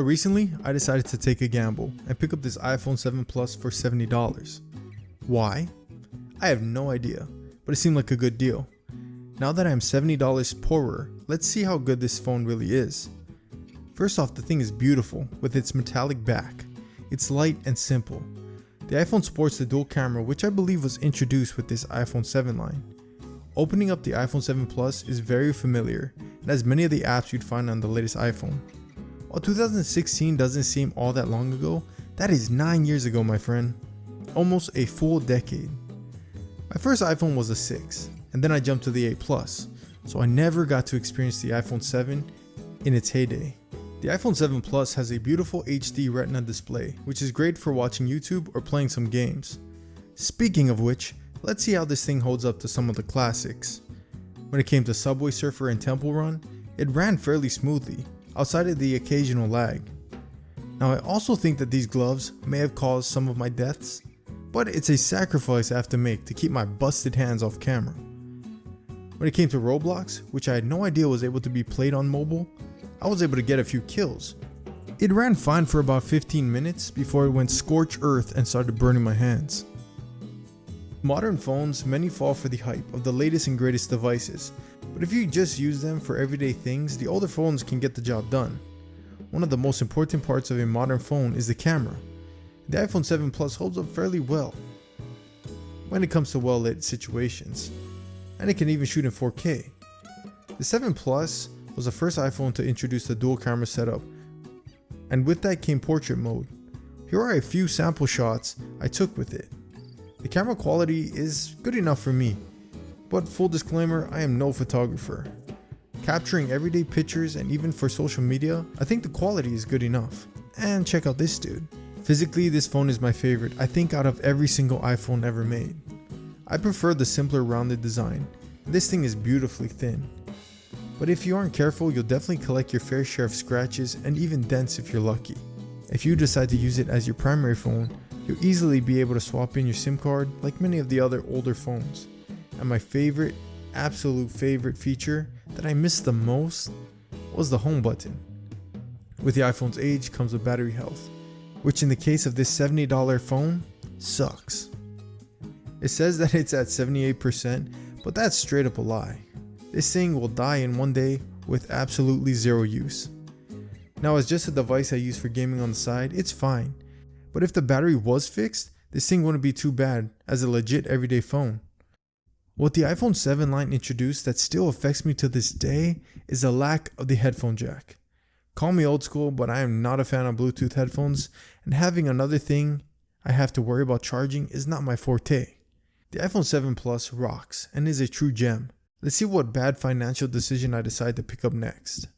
Recently, I decided to take a gamble and pick up this iPhone 7 Plus for $70. Why? I have no idea, but it seemed like a good deal. Now that I'm $70 poorer, let's see how good this phone really is. First off, the thing is beautiful with its metallic back. It's light and simple. The iPhone sports the dual camera, which I believe was introduced with this iPhone 7 line. Opening up the iPhone 7 Plus is very familiar and has many of the apps you'd find on the latest iPhone. While 2016 doesn't seem all that long ago, that is 9 years ago, my friend. Almost a full decade. My first iPhone was a 6, and then I jumped to the 8 Plus, so I never got to experience the iPhone 7 in its heyday. The iPhone 7 Plus has a beautiful HD Retina display, which is great for watching YouTube or playing some games. Speaking of which, let's see how this thing holds up to some of the classics. When it came to Subway Surfer and Temple Run, it ran fairly smoothly, outside of the occasional lag. Now I also think that these gloves may have caused some of my deaths, but it's a sacrifice I have to make to keep my busted hands off camera. When it came to Roblox, which I had no idea was able to be played on mobile, I was able to get a few kills. It ran fine for about 15 minutes before it went scorched earth and started burning my hands. Modern phones, many fall for the hype of the latest and greatest devices, but if you just use them for everyday things, the older phones can get the job done. One of the most important parts of a modern phone is the camera. The iPhone 7 Plus holds up fairly well when it comes to well-lit situations, and it can even shoot in 4K. The 7 Plus was the first iPhone to introduce the dual camera setup, and with that came portrait mode. Here are a few sample shots I took with it. The camera quality is good enough for me, but full disclaimer, I am no photographer. Capturing everyday pictures and even for social media, I think the quality is good enough. And check out this dude. Physically, this phone is my favorite, I think, out of every single iPhone ever made. I prefer the simpler rounded design. This thing is beautifully thin. But if you aren't careful, you'll definitely collect your fair share of scratches and even dents if you're lucky. If you decide to use it as your primary phone, you'll easily be able to swap in your SIM card like many of the other older phones. And my favorite, absolute favorite feature that I missed the most was the home button. With the iPhone's age comes the battery health, which in the case of this $70 phone, sucks. It says that it's at 78%, but that's straight up a lie. This thing will die in one day with absolutely zero use. Now, as just a device I use for gaming on the side, it's fine. But if the battery was fixed, this thing wouldn't be too bad as a legit everyday phone. What the iPhone 7 line introduced that still affects me to this day is the lack of the headphone jack. Call me old school, but I am not a fan of Bluetooth headphones, and having another thing I have to worry about charging is not my forte. The iPhone 7 Plus rocks and is a true gem. Let's see what bad financial decision I decide to pick up next.